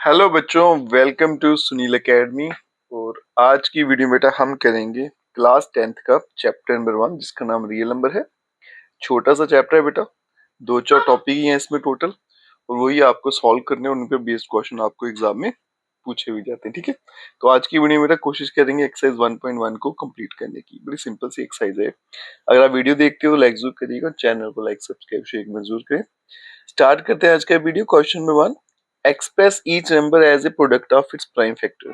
Hello बच्चों, welcome to Sunil academy. और आज की वीडियो बेटा हम करेंगे क्लास 10th का चैप्टर नंबर 1 जिसका नाम रियल नंबर है। छोटा सा चैप्टर है बेटा, दो चार टॉपिक ही हैं इसमें टोटल, और वही आपको सॉल्व करने और उन पे बेस्ड क्वेश्चन आपको एग्जाम में पूछे भी जाते हैं। ठीक है, तो आज की वीडियो में बेटा कोशिश करेंगे एक्सरसाइज 1.1 को कंप्लीट करने की। बड़ी सिंपल सी एक्सरसाइज है। अगर आप वीडियो देखते हो तो लाइक जरूर करिएगा, चैनल को लाइक सब्सक्राइब शेयर में जरूर करें। स्टार्ट करते हैं आज का video. Question number 1, express each number as a product of its prime factor.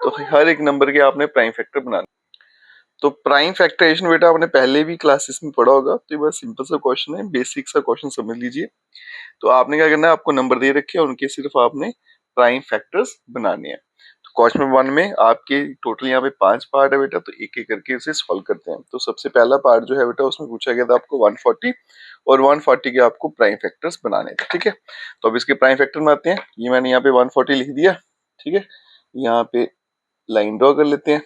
तो हर एक नंबर के आपने प्राइम फैक्टर बनाना। तो प्राइम फैक्टराइजेशन बेटा आपने पहले भी क्लासेस में पढ़ा होगा, तो ये बड़ा सिंपल सा क्वेश्चन है, बेसिक सा क्वेश्चन समझ लीजिए। तो आपने क्या करना है, आपको नंबर दे रखे हैं, उनके सिर्फ आपने प्राइम फैक्टर्स बनाने हैं। तो क्वेश्चन नंबर 1 में आपके टोटल यहाँ पे 5 पार्ट है बेटा, तो एक एक करके इसे सॉल्व करते हैं। तो सबसे पहला पार्ट जो है बेटा, उसमें पूछा गया था आपको 140 और 140 के आपको प्राइम फैक्टर्स बनाने थे। ठीक है, तो अब इसके प्राइम फैक्टर बनाते हैं। ये मैंने यहाँ पे 140 लिख दिया। ठीक है, यहाँ पे लाइन ड्रॉ कर लेते हैं।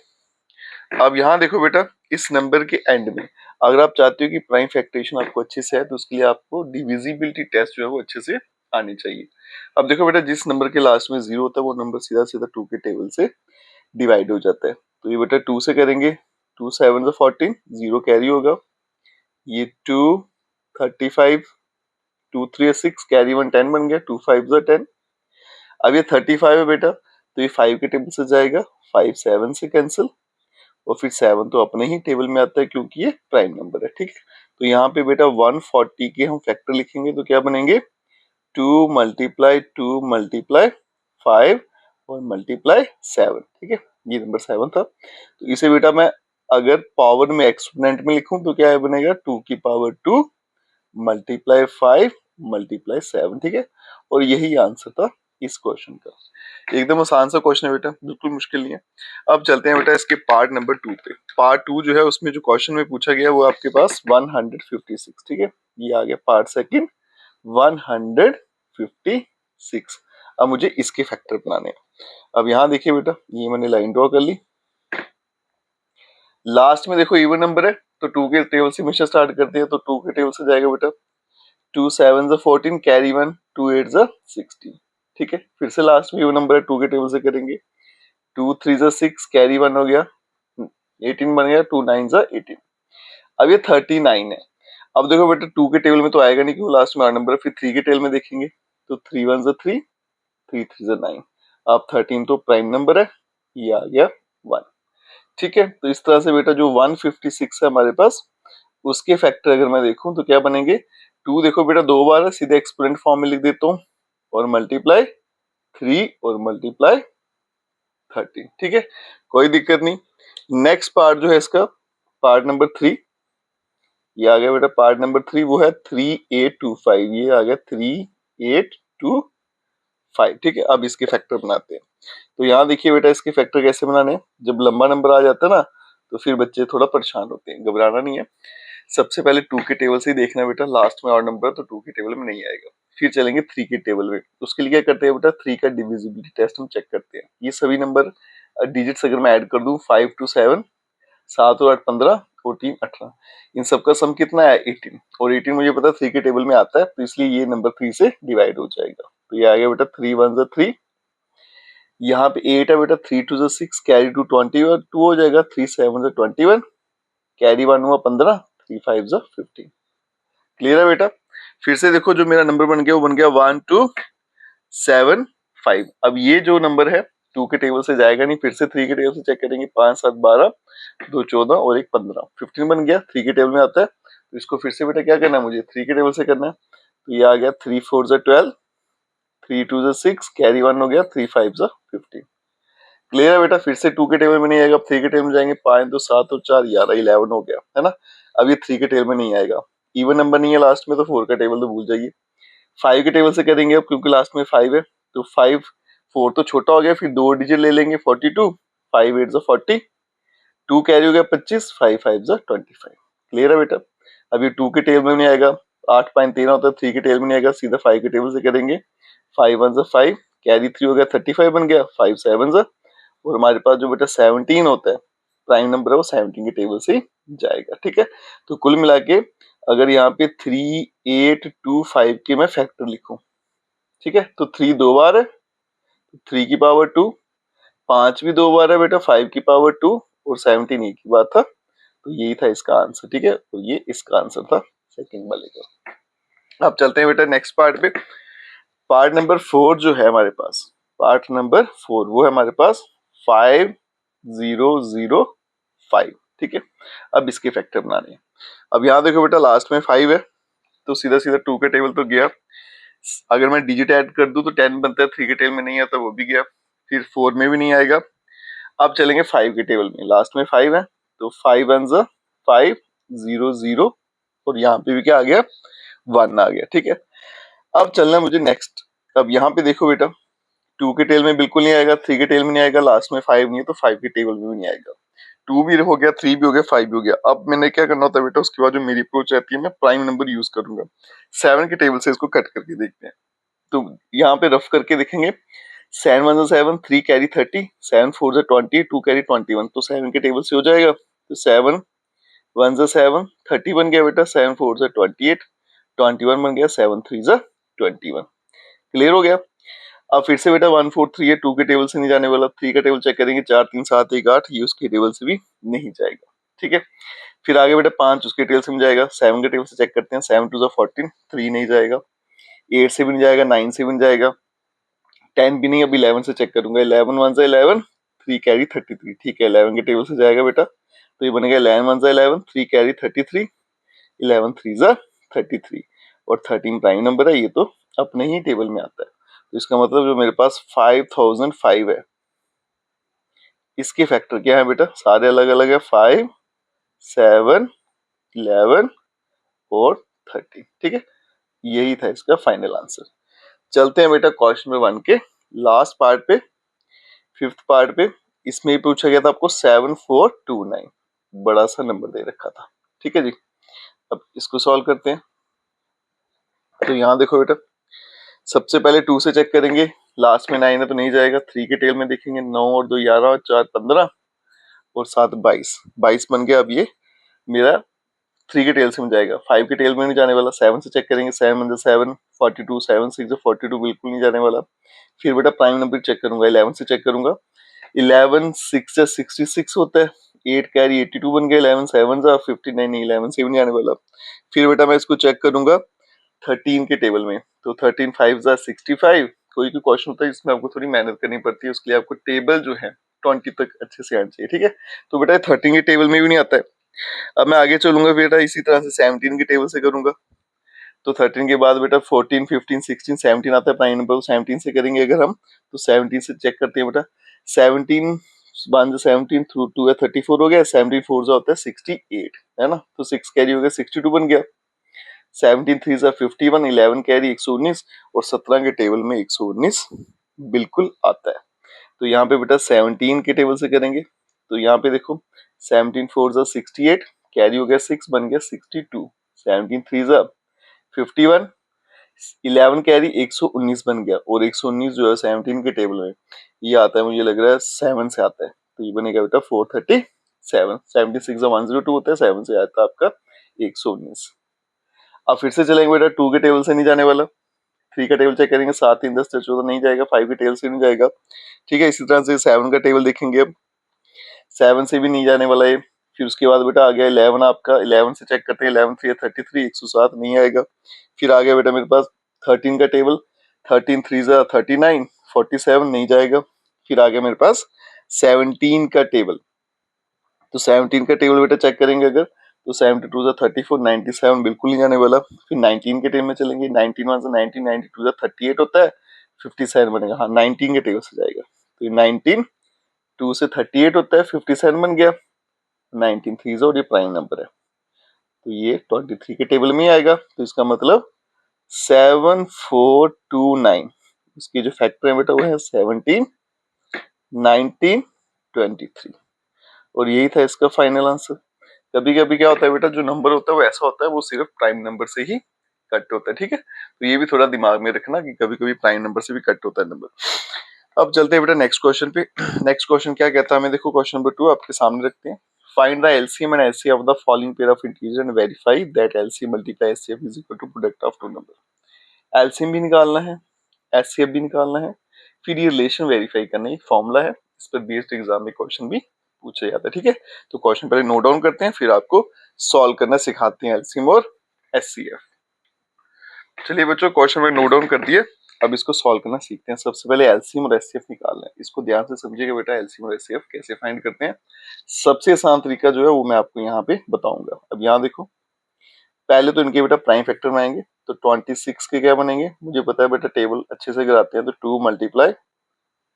अब यहाँ देखो बेटा, इस नंबर के एंड में अगर आप चाहते हो कि प्राइम फैक्टरेशन आपको अच्छे से है, तो उसके लिए आपको डिविजिबिलिटी टेस्ट जो है वो अच्छे से आनी चाहिए। अब देखो बेटा, जिस नंबर के लास्ट में 0 होता है वो नंबर सीधा सीधा 2 के टेबल से डिवाइड हो जाता है। तो ये बेटा 2 से करेंगे, 2 7 14, 0 कैरी होगा, ये 2 35, 2 3 6 कैरी 1 10 बन गया, 2 5 10। अब ये 35 है बेटा, तो ये 5 के टेबल से जाएगा, 5 7 से कैंसिल, और फिर 7 तो अपने ही टेबल में आता है क्योंकि ये प्राइम नंबर है। ठीक है, तो यहाँ पे बेटा 140 के हम फैक्टर लिखेंगे तो क्या बनेंगे, 2 मल्टीप्लाई 2 मल्टीप्लाई 5 और मल्टीप्लाई 7। ठीक है, ये नंबर 7 था। तो इसे बेटा मैं अगर पावर में एक्सपोनेंट में लिखूं तो क्या बनेगा, 2 की पावर 2 मल्टीप्लाई 5 मल्टीप्लाई 7। ठीक है, और यही आंसर था इस क्वेश्चन का। एकदम आसान सा क्वेश्चन है बेटा, बिल्कुल मुश्किल नहीं है। अब चलते हैं बेटा इसके पार्ट नंबर 2 पे। पार्ट 2 जो है उसमें जो क्वेश्चन में पूछा गया वो आपके पास 156। ठीक है, ये आ गया पार्ट सेकंड 156। अब मुझे इसके फैक्टर बनाने हैं। अब यहाँ देखिए बेटा, ये मैंने लाइन ड्रॉ कर ली। लास्ट में देखो इवन नंबर है, तो 2 के टेबल से हमेशा स्टार्ट करते हैं, तो 2 के टेबल से जाएगा बेटा, 2 7 14 कैरी 1, 2 8 16। ठीक है, फिर से लास्ट में इवन नंबर है, 2 के टेबल से करेंगे, 2 3 6 कैरी 1 हो गया, 18 बन गया, 2 9 18। अब ये 39 है। अब देखो बेटा 2 के टेबल में तो आएगा नहीं क्योंकि लास्ट में आठ नंबर है, फिर 3 के टेबल में देखेंगे तो 3 1 3, 3 3 9। अब 13 तो प्राइम नंबर है, ये आ गया 1। ठीक है, तो इस तरह से बेटा जो 156 है हमारे पास, उसके फैक्टर अगर मैं देखूं तो क्या बनेंगे, 2 देखो बेटा 2 बार है, सीधे एक्सपोनेंट फॉर्म में लिख देता हूँ, और मल्टीप्लाई 3 और मल्टीप्लाई 13। ठीक है, कोई दिक्कत नहीं। नेक्स्ट पार्ट जो है इसका, पार्ट नंबर 3, ये आ गया बेटा पार्ट नंबर 3, वो है 3825। ये आ गया 3825। ठीक है, अब इसके फैक्टर बनाते हैं। तो यहाँ देखिए बेटा, इसके फैक्टर कैसे बनाने हैं। जब लंबा नंबर आ जाता है ना, तो फिर बच्चे थोड़ा परेशान होते हैं, घबराना नहीं है। सबसे पहले 2 के टेबल से ही देखना है बेटा, लास्ट में और नंबर तो 2 के टेबल में नहीं आएगा। फिर चलेंगे 3 के टेबल में, उसके लिए क्या करते हैं बेटा, 3 का डिविजिबिलिटी टेस्ट हम चेक करते हैं। ये सभी नंबर डिजिट्स अगर मैं ऐड कर दूं, 5 to 7, 7 और 8 15, 14 18, इन सबका सम कितना है 18, और 18 मुझे पता है 3 के टेबल में आता है, तो इसलिए ये नंबर 3 से डिवाइड हो जाएगा। तो ये आ गया बेटा 3 1 3, यहाँ पे 8 है बेटा, 3 2 6 कैरी 2 21 2 हो जाएगा, 3 7 21 कैरी 1 हुआ 15, 3 5 15। क्लियर है बेटा। फिर से देखो जो मेरा नंबर बन गया वो बन गया 1 2 7 5। अब ये जो नंबर है 2 के टेबल से जाएगा नहीं, फिर से 3 के टेबल से चेक करेंगे, 5 7 12, 2 14 और 1 15, 15 बन गया, 3 के टेबल में आता है। तो इसको फिर से बेटा क्या करना है, मुझे 3 के टेबल से करना है। तो ये आ गया 3 4 12, 3 2 6 कैरी 1 हो गया, 3 5 15। क्लियर है बेटा। फिर से 2 के टेबल में नहीं आएगा, अब 3 के टेबल में जाएंगे, 5 2 7 और 4 11 11 हो गया, है ना। अब ये 3 के टेबल में नहीं आएगा, इवन नंबर नहीं है लास्ट में, तो 4 का टेबल तो भूल जाइए। 5 के टेबल से करेंगे अब, क्योंकि लास्ट में 5 है, तो 5 4 तो छोटा हो गया, फिर 2 डिजिट ले लेंगे, 42, 5 8 40, 2 कैरी हो गया 25, 5 5 25। क्लियर है बेटा। अब ये 2 के टेबल में नहीं आएगा, 8 5 13 होता है, 3 के टेबल में नहीं आएगा, सीधा 5 के टेबल से करेंगे, 5 1 5 कैरी 3 हो गया 35 बन गया, 5 7, और हमारे पास जो बेटा 17 होता है, प्राइम नंबर है, वो 17 के टेबल से जाएगा। ठीक है, तो कुल मिला के अगर यहाँ पे 3 8 2 5 के मैं फैक्टर लिखूं, ठीक है, तो 3 दो बार है, 3 की पावर 2, 5 भी 2 बार है बेटा, 5 की पावर 2 और 17 एक ही बात था। तो यही था इसका आंसर, ठीक है। तो ये इसका आंसर था सेकंड वाले का। अब चलते हैं बेटा नेक्स्ट पार्ट पे। पार्ट नंबर 4 जो है हमारे पास, पार्ट नंबर 4 वो है हमारे पास 5005, ठीक है। अब इसके फैक्टर बनाने हैं। अब यहाँ देखो बेटा लास्ट में 5 है, तो सीधा सीधा 2 के टेबल तो गया। अगर मैं डिजिट ऐड कर दूं तो 10 बनता है, 3 के टेबल में नहीं आता, वो भी गया। फिर 4 में भी नहीं आएगा। अब चलेंगे 5 के टेबल में, लास्ट में 5 है, तो 5 वन जा 5 0 0 और यहाँ पे भी क्या आ गया, 1 आ गया, ठीक है। अब चलना मुझे नेक्स्ट। अब यहाँ पे देखो बेटा 2 के टेबल में बिल्कुल नहीं आएगा, 3 के टेबल में नहीं आएगा, लास्ट में 5 नहीं है, तो 5 के टेबल में भी नहीं आएगा। 2 भी हो गया, 3 भी हो गया, 5 भी हो गया। अब मैंने क्या करना होता है बेटा, उसके बाद जो मेरी अप्रोच रहती है, मैं प्राइम नंबर यूज करूंगा। 7 के टेबल से इसको कट करके देखते हैं। तो यहाँ पे रफ करके देखेंगे, 7 वन 7, 3 कैरी 30, 7 4 20, 2 कैरी 21, तो 7 के टेबल से हो जाएगा। तो 7 वन 7, 30 बन गया बेटा, 7 4 28, 21 बन गया, 7 3 21। क्लियर हो गया। अब फिर से बेटा 1 4 3 है, 2 के टेबल से नहीं जाने वाला, 3 का टेबल चेक करेंगे, 4 3 7 1 8, ये उसके टेबल से भी नहीं जाएगा, ठीक है। फिर आगे बेटा 5 उसके टेबल से मिल जाएगा, 7 के टेबल से चेक करते हैं, 7 2 14, 3 नहीं जाएगा, 8 से भी नहीं जाएगा, 9 से भी नहीं जाएगा, 10 भी नहीं। अब 11 से चेक करूंगा, 11 1 11, 3 कैरी 33, ठीक है, 11 के टेबल से जाएगा बेटा, तो ये बनेगा 11 1 11, 3 कैरी 33, 11 3 33 और 13 प्राइम नंबर है, ये तो अपने ही टेबल में आता है। तो इसका मतलब जो मेरे पास 5005 है, इसके फैक्टर क्या है बेटा, सारे अलग अलग है, 5 7 11 और 13, ठीक है। यही था इसका फाइनल आंसर। चलते हैं बेटा क्वेश्चन नंबर 1 के लास्ट पार्ट पे, फिफ्थ पार्ट पे। इसमें ही पूछा गया था आपको 7429, बड़ा सा नंबर दे रखा था, ठीक है जी। अब इसको सॉल्व करते हैं। तो यहाँ देखो बेटा, सबसे पहले 2 से चेक करेंगे, लास्ट में 9 है तो नहीं जाएगा। 3 के टेल में देखेंगे, 9 और 2 11 और 4 15 और 7 22, 22 बन गया। अब ये मेरा 3 के टेल से मिल जाएगा, 5 के टेल में नहीं जाने वाला। 7 से चेक करेंगे, 7 7 42, 7 6 42 बिल्कुल नहीं जाने वाला। फिर बेटा प्राइम नंबर चेक करूंगा, 11 से चेक करूंगा, 11 6 66 होता है, 8 कैरी 82 बन गया, 11 7 59, 11 से भी नहीं आने वाला। फिर बेटा मैं इसको चेक करूंगा 13 के टेबल में, तो 13 5 65। कोई भी क्वेश्चन होता है जिसमें आपको थोड़ी मेहनत करनी पड़ती है, उसके लिए आपको टेबल जो है 20 तक अच्छे से आना चाहिए, ठीक है। तो बेटा 13 के टेबल में भी नहीं आता है। अब मैं आगे चलूंगा बेटा, इसी तरह से 17 के टेबल से करूंगा। तो 13 के बाद बेटा 14 15 16 17 आता है प्राइम नंबर, 17 से करेंगे अगर हम, तो 17 से चेक करते हैं बेटा, 17 वन 17 थ्रू 2 है 34 हो गया, 17 4 जो होता है 68 है ना, तो 6 कैरी हो गया 62 बन गया, 17 3 51, 11 कैरी 119 और 17 के टेबल में 119 बिल्कुल आता है। तो यहाँ पे बेटा 17 के टेबल से करेंगे, तो यहाँ पे देखो 17 4 68, कैरी हो गया 6 बन गया 62, 17 3 51, 11 कैरी 119 बन गया, और 119 जो है 17 के टेबल में ये आता है, मुझे लग रहा है 7 से आता है, तो ये बनेगा बेटा 437। 76 102 होता है, 7 से आता है आपका 119। अब फिर से चलेंगे बेटा, 2 के टेबल से नहीं जाने वाला, 3 का टेबल चेक करेंगे, 7 3 10 14 नहीं जाएगा, 5 के टेबल से नहीं जाएगा, ठीक है। इसी तरह से 7 का टेबल देखेंगे, अब 7 से भी नहीं जाने वाला है। फिर उसके बाद बेटा आ गया 11 आपका, 11 से चेक करते हैं, 11 3 33, 107 नहीं आएगा। फिर आ गया बेटा मेरे पास 13 का टेबल, 13 3 39, 47 नहीं जाएगा। फिर आ गया मेरे पास 17 का टेबल, तो 17 का टेबल बेटा चेक करेंगे अगर, तो 72 34, 97 बिल्कुल नहीं जाने वाला। फिर 19 के टेबल में चलेंगे, 19 1 19, 92 38 होता है, 57 बनेगा, हाँ 19 के टेबल से जाएगा। तो 19 2 से 38 होता है, 57 बन गया, 19 3 और ये प्राइम नंबर है, तो ये 23 के टेबल में ही आएगा। तो इसका मतलब 7429, इसकी जो फैक्टर है बेटा वो है 17 19 23, और यही था इसका फाइनल आंसर। कभी कभी क्या होता है बेटा, जो नंबर होता है वो ऐसा होता है, वो सिर्फ प्राइम नंबर से ही कट होता है, ठीक है। तो ये भी थोड़ा दिमाग में रखना कि कभी कभी प्राइम नंबर से भी कट होता है नंबर। अब चलते हैं बेटा नेक्स्ट क्वेश्चन पे। नेक्स्ट क्वेश्चन क्या कहता है, हमें देखो क्वेश्चन नंबर 2 आपके सामने रखते हैं। Find the LCM and HCF of the following pair of integer and verify that LCM multiply HCF is equal to product of two number. LCM भी निकालना है, एचसीएफ भी निकालना है, फिर ये रिलेशन वेरीफाई करना, एक फॉर्मूला है, इस पर बेस्ड एग्जाम में क्वेश्चन भी पूछा जाता है। ठीक है, तो क्वेश्चन पहले नोट डाउन करते हैं, फिर आपको सॉल्व करना सिखाते हैं एलसीएम और एचसीएफ। चलिए बच्चों, क्वेश्चन में नोट डाउन कर दिए, अब इसको सॉल्व करना सीखते हैं। सबसे पहले एलसीएम और एचसीएफ निकालना है, इसको ध्यान से समझिएगा बेटा। एलसीएम और एचसीएफ कैसे फाइंड करते हैं, सबसे आसान तरीका जो है वो मैं आपको यहाँ पे बताऊंगा। अब यहाँ देखो, पहले तो इनके बेटा प्राइम फैक्टर में आएंगे, तो 26 के क्या बनेंगे, मुझे पता है बेटा, टेबल अच्छे से कराते हैं, तो 2 मल्टीप्लाई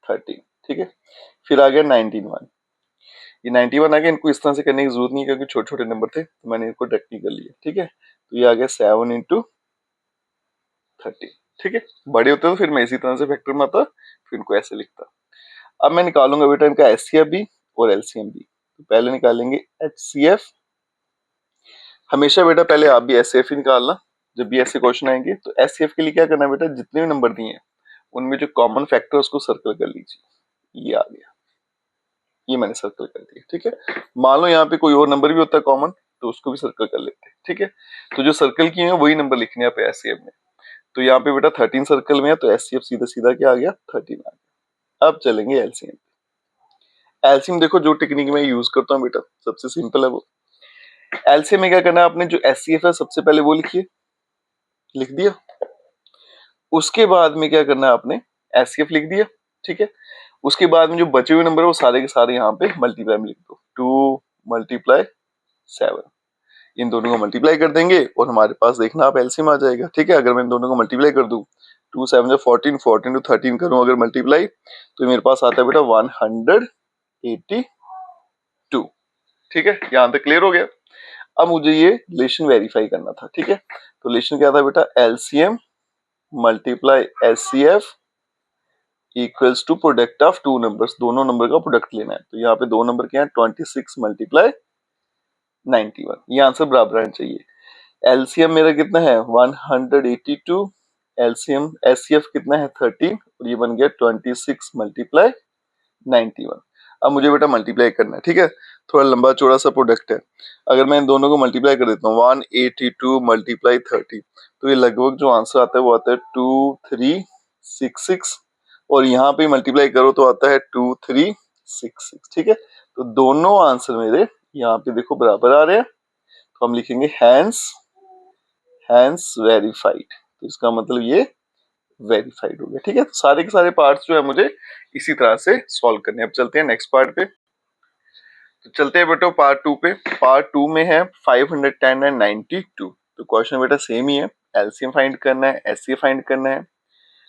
13। ठीक है, फिर आ गया 91, ये 91 आ गया। इनको इस तरह से करने की जरूरत नहीं है क्योंकि छोटे छोटे नंबर थे, तो मैंने इनको डायरेक्टली कर लिया। ठीक है, तो ये आ गया 7 इंटू 30। ठीक है, बड़े होते तो फिर मैं इसी तरह से फैक्टर में आता, फिर इनको ऐसे लिखता। अब मैं निकालूंगा बेटा इनका एचसीएफ भी और एलसीएम भी। तो पहले निकालेंगे एचसीएफ। हमेशा बेटा पहले आप भी एचसीएफ ही निकालना जब भी ऐसे क्वेश्चन आएंगे। तो एचसीएफ के लिए क्या करना है बेटा, जितने भी नंबर दिए हैं उनमें जो कॉमन फैक्टर है उसको सर्कल कर लीजिए। ये आ गया, ये मैंने सर्कल कर दिया। ठीक है, मान लो यहाँ पे कोई और नंबर भी होता है कॉमन, तो उसको भी सर्कल कर लेते हैं। ठीक है, तो जो सर्कल किए हैं वही नंबर लिखने हैं एचसीएफ में। तो यहाँ पे बेटा 13 सर्कल में है, तो एचसीएफ सीधा सीधा क्या आ गया, 13 आ गया। अब चलेंगे एलसीएम। एलसीएम देखो, जो टेक्निक में यूज करता हूँ बेटा, सबसे सिंपल है वो। एलसीएम में क्या करना है आपने, जो एचसीएफ है सबसे पहले वो लिखिए, लिख दिया। उसके बाद में क्या करना है आपने, एचसीएफ लिख दिया। ठीक है, उसके बाद में जो बचे हुए नंबर है वो सारे के सारे यहाँ पे मल्टीप्लाई में लिख दो। 2 मल्टीप्लाई 7, इन दोनों को मल्टीप्लाई कर देंगे और हमारे पास देखना आप एलसीएम आ जाएगा। ठीक है, अगर मैं इन दोनों को मल्टीप्लाई कर दूं, 2 7 जो 14, 14 टू 13 करूं अगर मल्टीप्लाई, तो मेरे पास आता है बेटा 182। ठीक है, यहां तक क्लियर हो गया। अब मुझे ये रिलेशन वेरीफाई करना था। ठीक है, तो रिलेशन क्या था बेटा, LCM multiply HCF equals to product of two numbers, दोनों नंबर का प्रोडक्ट लेना है। तो यहाँ पे दो नंबर क्या है, 26 मल्टीप्लाई 91, ये आंसर बराबर आना चाहिए। एलसीएम मेरा कितना है 182, एलसीएम एचसीएफ कितना है 13, और ये बन गया 26 मल्टीप्लाई 91। अब मुझे बेटा मल्टीप्लाई करना है। ठीक है, थोड़ा लंबा चौड़ा सा प्रोडक्ट है। अगर मैं इन दोनों को मल्टीप्लाई कर देता हूँ, 182 मल्टीप्लाई 30, तो ये लगभग जो आंसर आता है वो आता है 2366, और यहाँ पे मल्टीप्लाई करो तो आता है 2366। ठीक है, तो दोनों आंसर मेरे यहाँ पे देखो बराबर आ रहे हैं, तो हम लिखेंगे हैंस वेरीफाइड। तो इसका मतलब ये वेरीफाइड हो गया। ठीक है, तो सारे के सारे पार्ट्स जो है मुझे इसी तरह से सॉल्व करने। अब चलते हैं नेक्स्ट पार्ट पे। तो चलते हैं बेटा पार्ट 2 पे। पार्ट 2 में है 510 एंड 92। तो क्वेश्चन बेटा सेम ही है, एलसीएम फाइंड करना है, एचसीएफ फाइंड करना है,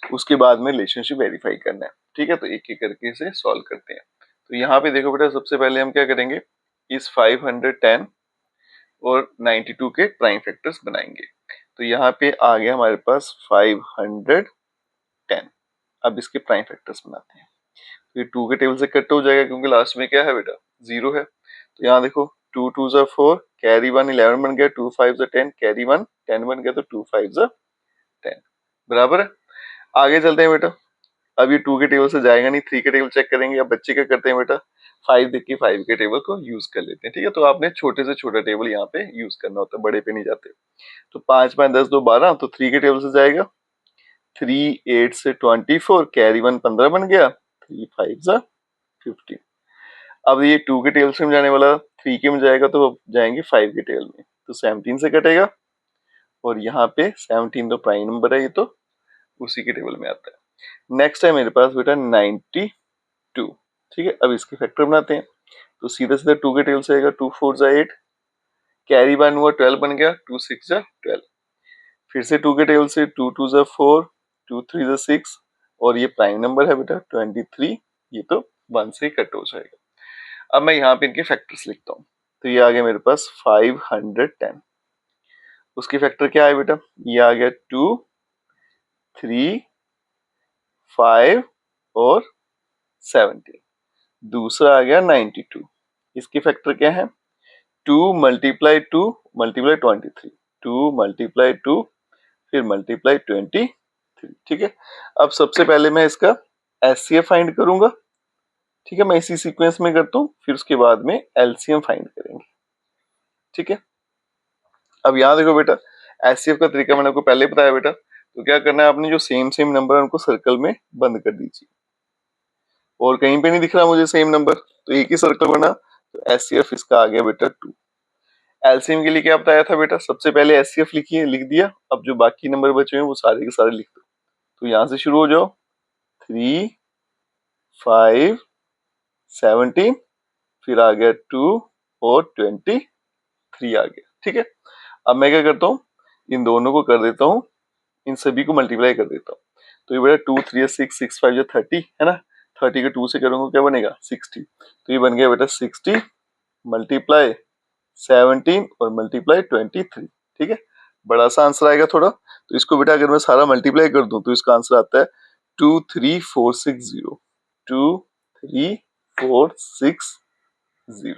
उसके बाद में रिलेशनशिप वेरीफाई करना है। ठीक है, तो एक एक करके इसे सॉल्व करते हैं। तो यहाँ पे देखो बेटा, सबसे पहले हम क्या करेंगे, इस 510 और 92 के प्राइम फैक्टर्स बनाएंगे। तो यहाँ पे आ गया हमारे पास 510। अब इसके प्राइम फैक्टर्स बनाते हैं। तो ये 2 के टेबल से कट हो जाएगा क्योंकि लास्ट में क्या है बेटा, 0 है। तो यहाँ देखो 2 2 जा 4, कैरी 1 11 बन गया, 2 5 जा 10, कैरी 1 10 बन गया, तो 2 5 जा 10 बराबर है। आगे चलते हैं बेटा, अब ये 2 के टेबल से जाएगा नहीं, 3 के टेबल चेक करेंगे। अब बच्चे क्या करते हैं बेटा, 5 देख के 5 के टेबल को यूज कर लेते हैं। ठीक है, तो आपने छोटे से छोटा टेबल यहाँ पे यूज करना होता है, बड़े पे नहीं जाते। तो 5 5 10 2 12, तो 3 के टेबल से जाएगा, 3 8 से 24, कैरी 1 15 बन गया, 3 5 जा 15। अब ये 2 के टेबल से में जाने वाला 3 के में जाएगा, तो अब जाएंगे 5 के टेबल में, तो 17 से कटेगा, और यहाँ पे 17 तो प्राइम नंबर है, ये तो उसी के टेबल में आता है। नेक्स्ट है मेरे पास बेटा 92। ठीक है, अब इसके फैक्टर बनाते हैं। तो सीधा सीधा 2 के टेबल से आएगा, 2 4 जा 8, कैरी 1 हुआ 12 बन गया, 2 6 जा 12। फिर से 2 के टेबल से 2 2 जा 4, 2 3 जा 6, और ये प्राइम नंबर है बेटा 23, ये तो 1 से कट हो जाएगा। अब मैं यहाँ पे इनके फैक्टर्स लिखता हूँ। तो ये आ गया मेरे पास 510, उसकी फैक्टर क्या है बेटा, ये आ गया 2 3 5 और 17। दूसरा आ गया 92, इसकी फैक्टर क्या है, 2 मल्टीप्लाई 2 मल्टीप्लाई 23, 2 मल्टीप्लाई 2 फिर मल्टीप्लाई 23। ठीक है, अब सबसे पहले मैं इसका एचसीएफ फाइंड करूंगा। ठीक है, मैं इसी सीक्वेंस में करता हूँ, फिर उसके बाद में एलसीएम फाइंड करेंगे। ठीक है, अब यहाँ देखो बेटा, एचसीएफ का तरीका मैंने आपको पहले बताया बेटा। तो क्या करना है, आपने जो सेम सेम नंबर है उनको सर्कल में बंद कर दीजिए। और कहीं पे नहीं दिख रहा मुझे सेम नंबर, तो एक ही सर्कल बना, तो एचसीएफ इसका आ गया बेटा 2। एलसीएम के लिए क्या बताया था बेटा, सबसे पहले एचसीएफ लिखिए, लिख दिया। अब जो बाकी नंबर बचे हैं वो सारे के सारे लिख दो। तो यहाँ से शुरू हो जाओ, 3, 5, 17, फिर आ गया 2 और 23 आ गया। ठीक है, अब मैं क्या करता हूँ, इन दोनों को कर देता हूँ, इन सभी को मल्टीप्लाई कर देता हूँ। तो ये बेटा 2 3 6 6 5 जो 30 है ना, 30 के 2 से करूंगा क्या बनेगा 60। तो ये बन गया बेटा 60 मल्टीप्लाई 17 और मल्टीप्लाई 23। ठीक है, बड़ा सा आंसर आएगा थोड़ा। तो इसको बेटा अगर मैं सारा मल्टीप्लाई कर दूं तो इसका आंसर आता है 23460, 23460।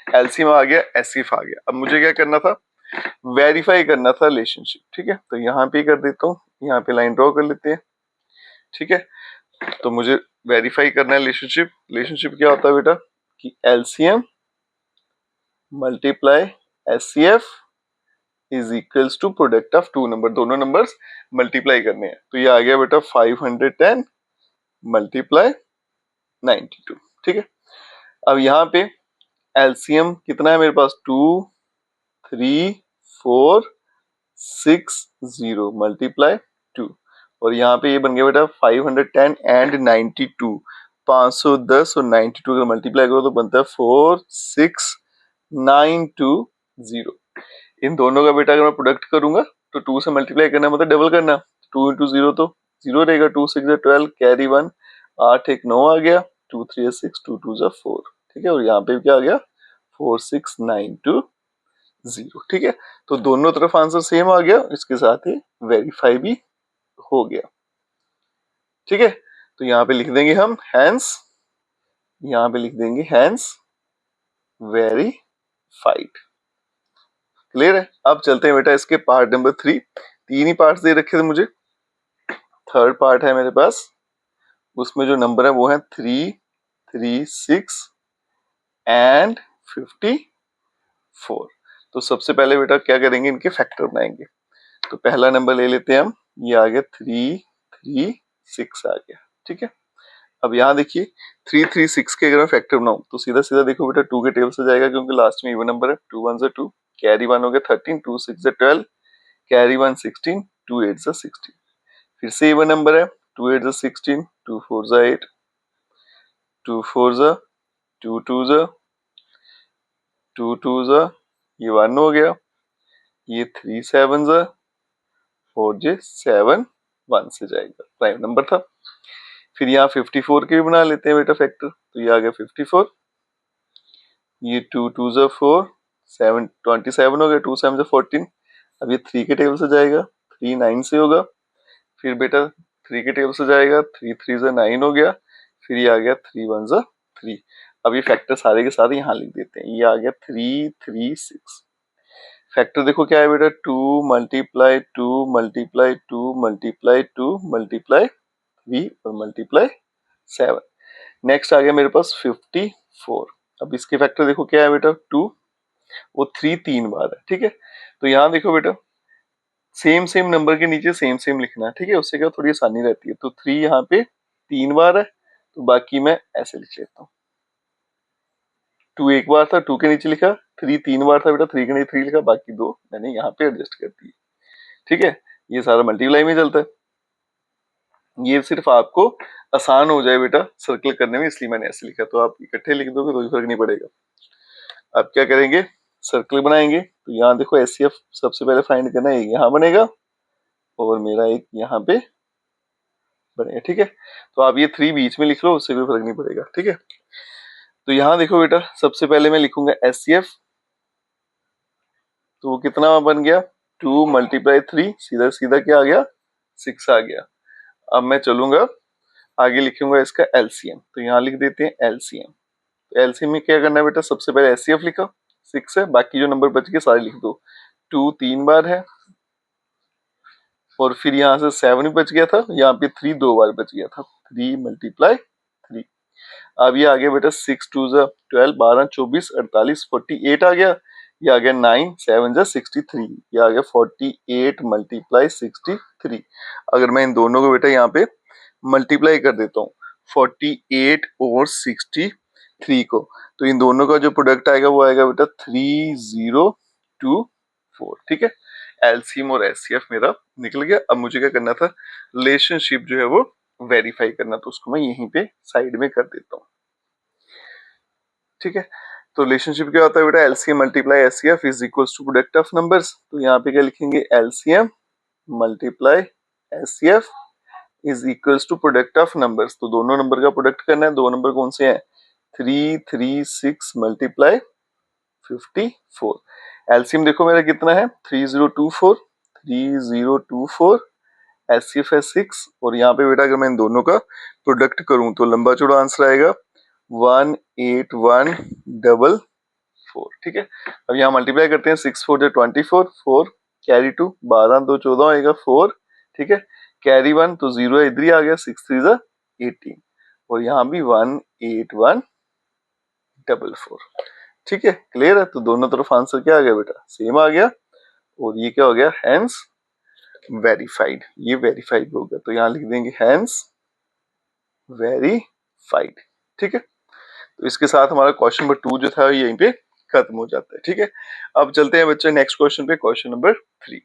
एलसीएम आ गया, एचसीएफ आ गया। अब मुझे क्या करना था, वेरीफाई करना था रिलेशनशिप। ठीक है, तो यहाँ पे कर देता हूँ, यहाँ पे लाइन ड्रॉ कर लेते हैं। ठीक है, तो मुझे वेरीफाई करना है रिलेशनशिप। रिलेशनशिप क्या होता है बेटा कि LCM multiply HCF is equals to product of two number, दोनों नंबर्स मल्टीप्लाई करने हैं। तो ये आ गया बेटा 510 मल्टीप्लाई 92। ठीक है, अब यहाँ पे एलसीएम कितना है मेरे पास, 2 3 4 6 0 मल्टीप्लाई 2, और यहाँ पे ये बन गया बेटा 510 एंड 92, 510 और 92 अगर मल्टीप्लाई करो तो बनता है 46920। इन दोनों का बेटा अगर मैं प्रोडक्ट करूंगा तो 2 से मल्टीप्लाई करना मतलब डबल करना, 2 इंटू 0 तो 0 रहेगा, 2 6 12 कैरी 1, 8 1 9 आ गया, 2 3 6 2 2 4। ठीक है, और यहाँ पे क्या आ गया 46920। ठीक है, तो दोनों तरफ आंसर सेम आ गया, इसके साथ ही वेरीफाई भी हो गया। ठीक है, तो यहाँ पे लिख देंगे हम हैंस, यहाँ पे लिख देंगे हैंस वेरीफाइड। क्लियर है। अब चलते हैं बेटा इसके पार्ट नंबर 3। 3 ही पार्ट दे रखे थे मुझे, थर्ड पार्ट है मेरे पास, उसमें जो नंबर है वो है 3 3 6 एंड 54। तो सबसे पहले बेटा क्या करेंगे, इनके फैक्टर बनाएंगे। तो पहला नंबर ले लेते हैं हम, ये आ गया 3 3 6 आ गया। ठीक है, अब यहाँ देखिए 3 3 6 के अगर मैं फैक्टर बनाऊं तो सीधा सीधा देखो बेटा 2 के टेबल से जाएगा, क्योंकि लास्ट में इवन नंबर है। 2 1 2, कैरी 1 हो गया 13, 2 6 12, कैरी 1 16, 2 8 16। फिर से इवन नंबर है, 2 8 16, 2 4 8, 2 4 2 2 2 2 ये 1 हो गया, ये 3 7 और ये 7 1 से जाएगा, प्राइम नंबर था। फिर यहाँ 54 के भी बना लेते हैं बेटा फैक्टर, तो ये आ गया 54, ये 2 2 4, 7 27 हो गया, 2 7 14। अब ये 3 के टेबल से जाएगा, 3 9 से होगा। फिर बेटा 3 के टेबल से जाएगा, 3 3 9 हो गया। फिर ये आ गया 3 1 3। अब ये फैक्टर सारे के सारे यहाँ लिख देते हैं, ये आ गया 3 3 6। फैक्टर देखो क्या है बेटा, 2 मल्टीप्लाई 2 मल्टीप्लाई 2 मल्टीप्लाई 2 मल्टीप्लाई 3 और मल्टीप्लाई 7। नेक्स्ट आ गया मेरे पास 54। अब इसके फैक्टर देखो क्या है बेटा, 2, वो 3 3 बार है। ठीक है, तो यहाँ देखो बेटा सेम सेम नंबर के नीचे सेम सेम लिखना है। ठीक है, उससे क्या थोड़ी आसानी रहती है। तो 3 यहाँ पे 3 बार है, तो बाकी मैं ऐसे लिख लेता हूँ। 2 एक बार था, 2 के नीचे लिखा, 3 3 बार था बेटा, 3 के नीचे 3 लिखा, बाकी 2 मैंने यहाँ पे एडजस्ट कर दिए। ठीक है, ये सारा मल्टीप्लाई में चलता है। ये सिर्फ आपको आसान हो जाए बेटा सर्कल करने में, इसलिए मैंने ऐसे लिखा। तो आप इकट्ठे लिख दोगे कोई फर्क नहीं पड़ेगा। अब क्या करेंगे, सर्कल बनाएंगे। तो यहाँ देखो एचसीएफ सबसे पहले फाइंड करना है, यहाँ बनेगा और मेरा एक यहाँ पे बनेगा। ठीक है, तो आप ये 3 बीच में लिख लो, उससे कोई फर्क नहीं पड़ेगा। ठीक है, तो यहाँ देखो बेटा सबसे पहले मैं लिखूंगा एचसीएफ, तो वो कितना बन गया 2 मल्टीप्लाई 3, सीधा सीधा क्या आ गया 6 आ गया। अब मैं चलूंगा आगे, लिखूंगा इसका एलसीएम। तो यहाँ लिख देते हैं एलसीएम। तो एलसीएम में क्या करना है बेटा, सबसे पहले एचसीएफ लिखा, 6 है, बाकी जो नंबर बच गए सारे लिख दो। 2 3 बार है, और फिर यहाँ से 7 भी बच गया था, यहाँ पे 3 2 बार बच गया था, 3 मल्टीप्लाई 3। अब ये आ गया बेटा 6 2 12, 12 24 48 48 आ गया। ये आ गया 9 7 63, ये आ गया 48 मल्टीप्लाई 63। अगर मैं इन दोनों को बेटा यहाँ पे मल्टीप्लाई कर देता हूँ 48 और 63 को, तो इन दोनों का जो प्रोडक्ट आएगा वो आएगा बेटा 3024। ठीक है, एलसीएम और एचसीएफ मेरा निकल गया। अब मुझे क्या करना था, रिलेशनशिप जो है वो वेरीफाई करना, तो उसको मैं यहीं पे साइड में कर देता हूँ। ठीक है, तो रिलेशनशिप क्या होता है बेटा, LCM multiply HCF is equals to product of numbers. तो यहाँ पे क्या लिखेंगे, LCM multiply HCF is equals to product of numbers. तो दोनों नंबर का प्रोडक्ट करना है। दो नंबर कौन से हैं, 336 मल्टीप्लाई 54। एलसीएम देखो मेरा कितना है, 3024 एचसीएफ है 6, और यहाँ पे बेटा अगर मैं इन दोनों का प्रोडक्ट करूं तो लंबा चौड़ा आंसर आएगा 18144। ठीक है, अब यहाँ मल्टीप्लाई करते हैं, 6 4 24, 4 कैरी 2, 12 2 14 आएगा 4। ठीक है, कैरी 1 तो 0 इधर ही आ गया, 6 3 18, और यहाँ भी 18144। ठीक है, क्लियर है। तो दोनों तरफ आंसर क्या आ गया बेटा, सेम आ गया, और ये क्या हो गया, हैंस वेरीफाइड। ये वेरीफाइड हो गया, तो यहाँ लिख देंगे हैंस वेरीफाइड। ठीक है, तो इसके साथ हमारा क्वेश्चन नंबर 2 जो था यहीं पे खत्म हो जाता है। ठीक है, अब चलते हैं बच्चे नेक्स्ट क्वेश्चन पे, क्वेश्चन नंबर 3।